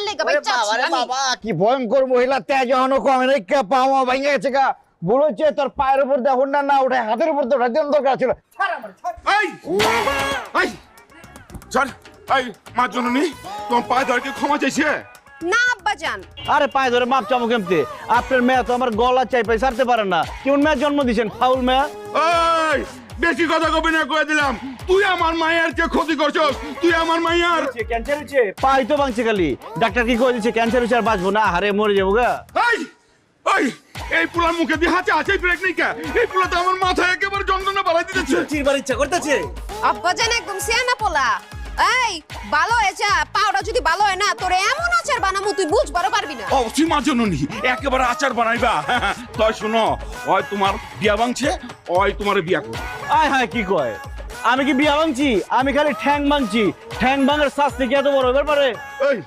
লাগা বাচ্চা আরে বাবা কি ভয়ঙ্কর মহিলা তেজ হনো কমে নাই কে পাওয়া ভাঙে গেছে গা বলেছে তোর পায়ের উপর দিয়ে হুন্ডা না উঠে হাতের উপর দিয়ে উঠার দরকার ছিল এই এই ছাড় এই মা জননী তোমার পায়ে ধরে কি ক্ষমা চাইছে না আব্বাজান আরে পায়ে ধরে মাপ চামু কেমতে আপনার মেয়ে তো আমার গলা চাইপাই ছাড়তে পারে না কেমন মেয়ে জন্ম দিয়েছেন ফাউল মেয়ে এই বেশি কথা কবি না কয়ে দিলাম তুই আমার মায়ের কে ক্ষতি করছস তুই আমার মায়ের ক্যান্সার হয়েছে পাই তো ভাঙছে খালি ডাক্তার কি কয়ে দিচ্ছে ক্যান্সার হয়েছে আর বাঁচবো না হারে মরে যাবো গা এই এই এই পুলার মুখে দিয়ে হাতে আছে ব্রেক নেই কা এই পুলা তো আমার মাথায় একেবারে যন্ত্রণা বাড়াই দিতেছে চিরবার ইচ্ছা করতেছে আব্বাজান একদম সিয়ানা পোলা এই ভালো হয়েছে পাউডার যদি ভালো হয় না তোরে এমন আচার বানামু তুই বুঝবারও পারবি না ও তুই মা জননী একেবারে আচার বানাইবা তাই শুনো ওই তোমার বিয়া ভাঙছে ওই তোমার বিয়া করবে আয় হায় কি কয় আমি কি বিয়া ভাঙছি আমি খালি ঠ্যাং ভাঙছি ঠ্যাং ভাঙার শাস্তি কি এত বড় ব্যাপারে এই